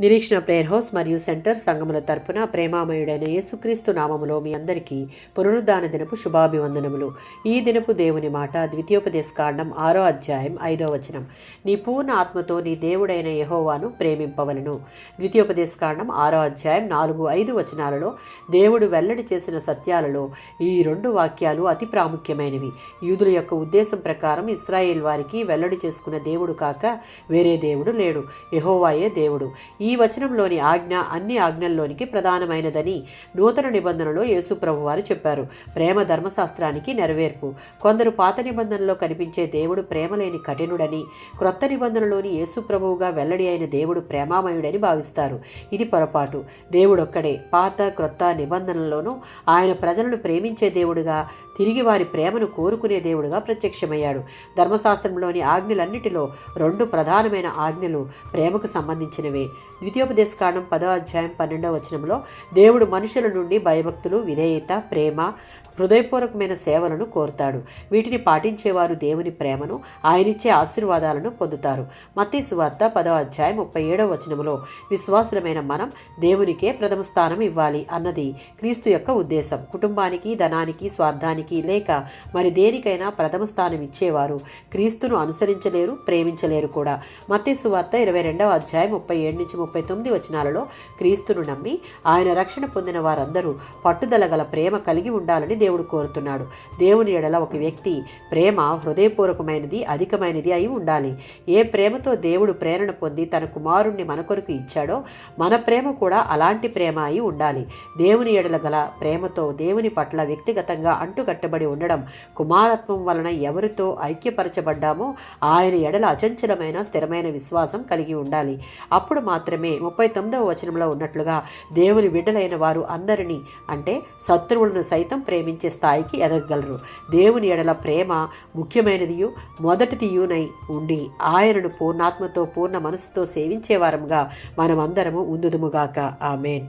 నిరీక్షణ prayer house మరియు centre సంఘముల తరపున ప్రేమామయుడైన యేసుక్రీస్తు నామములో మీ అందరికీ పునరుద్ధాన దినపు శుభాభివందనములు. ఈ దినపు దేవుని మాట ద్వితీయోపదేశకాండం 6వ అధ్యాయం 5వ వచనం. నీ పూర్ణ ఆత్మతో నీ దేవుడైన యెహోవాను ప్రేమింపవలను. ద్వితీయోపదేశకాండం 6వ అధ్యాయం 4-5 వచనాలలో దేవుడు వెల్లడి చేసిన సత్యాలలో ఈ 2 వాక్యాలు అతి ప్రాముఖ్యమైనవి. యూదుల యొక్క ఉద్దేశం ప్రకారం ఇశ్రాయేల్ వారికి వెల్లడి చేసుకున్న దేవుడు కాక వేరే దేవుడు లేడు, యెహోవాయే దేవుడు. ఈ వచనంలోని ఆజ్ఞ అన్ని ఆజ్ఞల్లోనికి ప్రధానమైనదని నూతన నిబంధనలో యేసు ప్రభు వారు చెప్పారు. ప్రేమ ధర్మశాస్త్రానికి నెరవేర్పు. కొందరు పాత నిబంధనలో కనిపించే దేవుడు ప్రేమలేని కఠినుడని, క్రొత్త నిబంధనలోని యేసు ప్రభువుగా వెల్లడి అయిన దేవుడు ప్రేమామయుడని భావిస్తారు. ఇది పొరపాటు. దేవుడొక్కడే. పాత క్రొత్త నిబంధనల్లోనూ ఆయన ప్రజలను ప్రేమించే దేవుడుగా, తిరిగి వారి ప్రేమను కోరుకునే దేవుడుగా ప్రత్యక్షమయ్యాడు. ధర్మశాస్త్రంలోని ఆజ్ఞలన్నిటిలో 2 ప్రధానమైన ఆజ్ఞలు ప్రేమకు సంబంధించినవే. ద్వితీయోపదేశకాండం 10వ అధ్యాయం 12వ వచనంలో దేవుడు మనుషుల నుండి భయభక్తులు, విధేయత, ప్రేమ, హృదయపూర్వకమైన సేవలను కోరుతాడు. వీటిని పాటించేవారు దేవుని ప్రేమను, ఆయనిచ్చే ఆశీర్వాదాలను పొందుతారు. మత్తయి సువార్త 10వ అధ్యాయం 37వ వచనంలో విశ్వాసులమైన మనం దేవునికే ప్రథమ స్థానం ఇవ్వాలి అన్నది క్రీస్తు యొక్క ఉద్దేశం. కుటుంబానికి, ధనానికి, స్వార్థానికి లేక మరి దేనికైనా ప్రథమ స్థానం ఇచ్చేవారు క్రీస్తును అనుసరించలేరు, ప్రేమించలేరు కూడా. మత్తయి సువార్త 22వ అధ్యాయం 37-39 వచనాలలో క్రీస్తును నమ్మి ఆయన రక్షణ పొందిన వారందరూ పట్టుదల గల ప్రేమ కలిగి ఉండాలని దేవుడు కోరుతున్నాడు. దేవుని ఎడల ఒక వ్యక్తి ప్రేమ హృదయపూర్వకమైనది, అధికమైనది అయి ఉండాలి. ఏ ప్రేమతో దేవుడు ప్రేరణ పొంది తన కుమారుణ్ణి మన కొరకు ఇచ్చాడో మన ప్రేమ కూడా అలాంటి ప్రేమ అయి ఉండాలి. దేవుని ఎడల గల ప్రేమతో దేవుని పట్ల వ్యక్తిగతంగా అంటుకట్టబడి ఉండడం, కుమారత్వం వలన ఎవరితో ఐక్యపరచబడ్డామో ఆయన ఎడల అచంచలమైన స్థిరమైన విశ్వాసం కలిగి ఉండాలి. అప్పుడు మాత్రమే 39వ వచనంలో ఉన్నట్లుగా దేవుని బిడ్డలైన వారు అందరినీ, అంటే శత్రువులను సైతం ప్రేమించే స్థాయికి ఎదగగలరు. దేవుని ఎడల ప్రేమ ముఖ్యమైనదియు మొదటిదియునై ఉండి ఆయనను పూర్ణాత్మతో పూర్ణ మనసుతో సేవించేవారంగా మనమందరము ఉందుదుముగాక. ఆమేన్.